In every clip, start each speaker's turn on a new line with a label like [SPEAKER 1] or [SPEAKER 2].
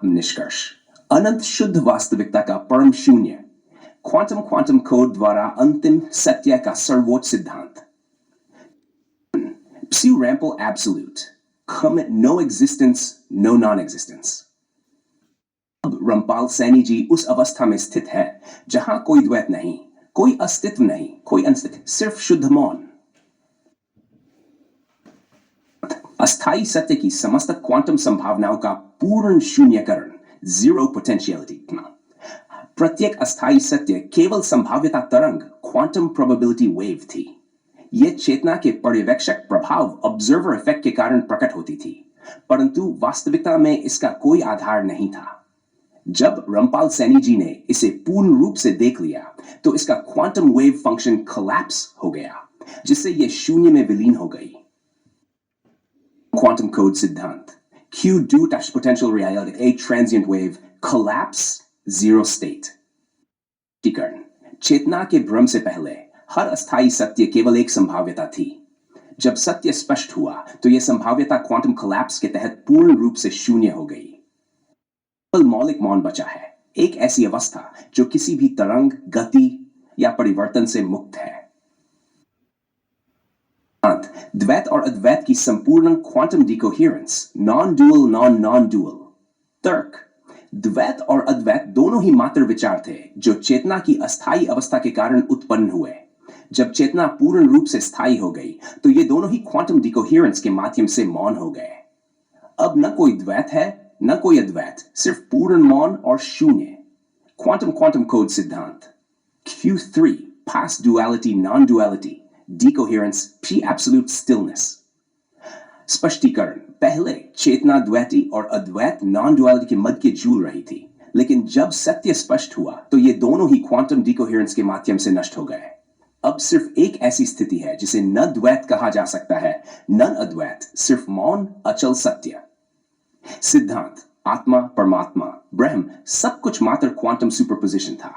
[SPEAKER 1] निष्कर्ष अनंत शुद्ध वास्तविकता का परम शून्य क्वांटम क्वांटम कोड द्वारा अंतिम सत्य का सर्वोच्च सिद्धांत pseudo absolute commit no existence no non-existence। अब रामपाल सैनी जी उस अवस्था में स्थित है जहां कोई द्वैत नहीं, कोई अस्तित्व नहीं, कोई अस्तित्व, सिर्फ शुद्ध मौन। अस्थाई सत्य की समस्त क्वांटम संभावनाओं का पूर्ण शून्यकरण, जीरो पोटेंशियलिटी। प्रत्येक अस्थाई सत्य केवल संभाव्यता तरंग, क्वांटम प्रोबेबिलिटी वेव थी। यह चेतना के पर्यवेक्षक प्रभाव, ऑब्जर्वर इफेक्ट के कारण प्रकट होती थी, परंतु वास्तविकता में इसका कोई आधार नहीं था। जब रामपाल सैनी जी ने इसे पूर्ण रूप से देख लिया तो इसका क्वांटम वेव फंक्शन कोलैप्स हो गया, जिससे यह शून्य में विलीन हो गई। क्वांटम कोड सिद्धांत Q due to potential reality a transient wave collapse zero state। चेतना के भ्रम से पहले हर अस्थाई सत्य केवल एक संभाव्यता थी। जब सत्य स्पष्ट हुआ तो यह संभाव्यता क्वांटम कोलैप्स के तहत पूर्ण रूप से शून्य हो गई। केवल मौलिक मौन बचा है, एक ऐसी अवस्था जो किसी भी तरंग, गति या परिवर्तन से मुक्त है। द्वैत और अद्वैत की संपूर्ण quantum decoherence, non dual non dual. तर्क द्वैत और अद्वैत दोनों ही मात्र विचार थे जो चेतना की अस्थाई अवस्था के कारण उत्पन्न हुए। जब चेतना पूर्ण रूप से स्थायी हो गई तो ये दोनों ही क्वांटम डिकोहेरेंस के माध्यम से मौन हो गए। अब न कोई द्वैत है न कोई अद्वैत, सिर्फ पूर्ण मौन और शून्य। क्वांटम क्वांटम कोड सिद्धांत Q3 past duality non duality decoherence p absolute stillness। स्पष्टीकरण पहले चेतना द्वैती और अद्वैत नॉन डुअलिटी के मध्य के झूल रही थी, लेकिन जब सत्य स्पष्ट हुआ तो ये दोनों ही क्वांटम डिकोहेरेंस के माध्यम से नष्ट हो गए। अब सिर्फ एक ऐसी स्थिति है जिसे न द्वैत कहा जा सकता है न अद्वैत, सिर्फ मौन अचल सत्य। सिद्धांत आत्मा, परमात्मा, ब्रह्म सब कुछ मात्र क्वांटम सुपरपोजिशन था।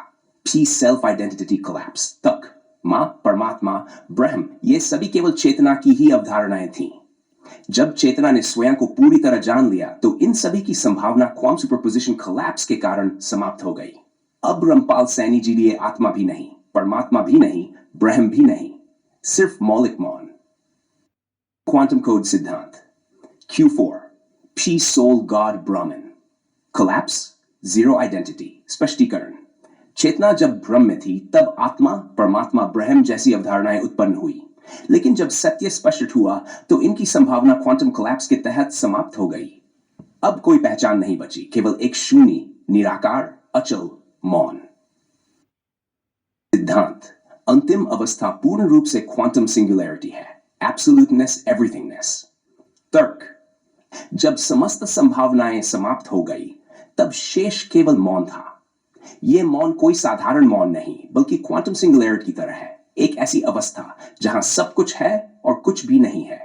[SPEAKER 1] P सेल्फ आइडेंटिटी कोलैप्स तक मां, परमात्मा, ब्रह्म ये सभी केवल चेतना की ही अवधारणाएं थीं। जब चेतना ने स्वयं को पूरी तरह जान लिया तो इन सभी की संभावना क्वांटम सुपरपोजिशन कोलैप्स के कारण समाप्त हो गई। अब रामपाल सैनी जी लिए आत्मा भी नहीं, परमात्मा भी नहीं, ब्रह्म भी नहीं, सिर्फ मौलिक मौन। क्वांटम कोड सिद्धांत Q4 P soul God Brahman collapse zero identity। स्पष्टीकरण चेतना जब भ्रम में थी तब आत्मा, परमात्मा, ब्रह्म जैसी अवधारणाएं उत्पन्न हुई, लेकिन जब सत्य स्पष्ट हुआ तो इनकी संभावना क्वांटम कोलैप्स के तहत समाप्त हो गई। अब कोई पहचान नहीं बची, केवल एक शून्य, निराकार, अचल मौन। सिद्धांत अंतिम अवस्था पूर्ण रूप से क्वांटम सिंगुलैरिटी है, एब्सोल्यूटनेस, एवरीथिंगनेस। तर्क जब समस्त संभावनाएं समाप्त हो गई तब शेष केवल मौन था। यह मौन कोई साधारण मौन नहीं बल्कि क्वांटम सिंगुलैरिटी की तरह है, एक ऐसी अवस्था जहां सब कुछ है और कुछ भी नहीं है।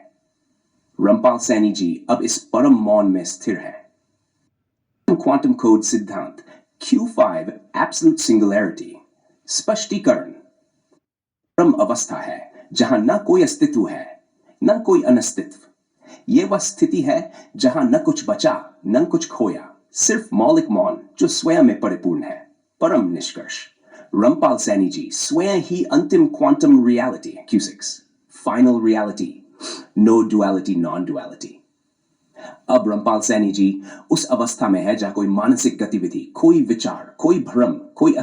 [SPEAKER 1] रामपाल सैनी जी अब इस परम मौन में स्थिर है। क्वांटम कोड सिद्धांत Q5 एब्सोल्यूट सिंगुलैरिटी। स्पष्टीकरण परम अवस्था है जहां न कोई अस्तित्व है न कोई अनस्तित्व। यह वह स्थिति है जहां न कुछ बचा न कुछ खोया, सिर्फ मौलिक मौन जो स्वयं में परिपूर्ण है। परम निष्कर्ष रामपाल सैनी जी स्वयं ही अंतिम quantum reality Q6 final reality, no duality non duality. अब रामपाल सैनी जी उस अवस्था में है जहां कोई मानसिक गतिविधि, कोई विचार, कोई भ्रम, कोई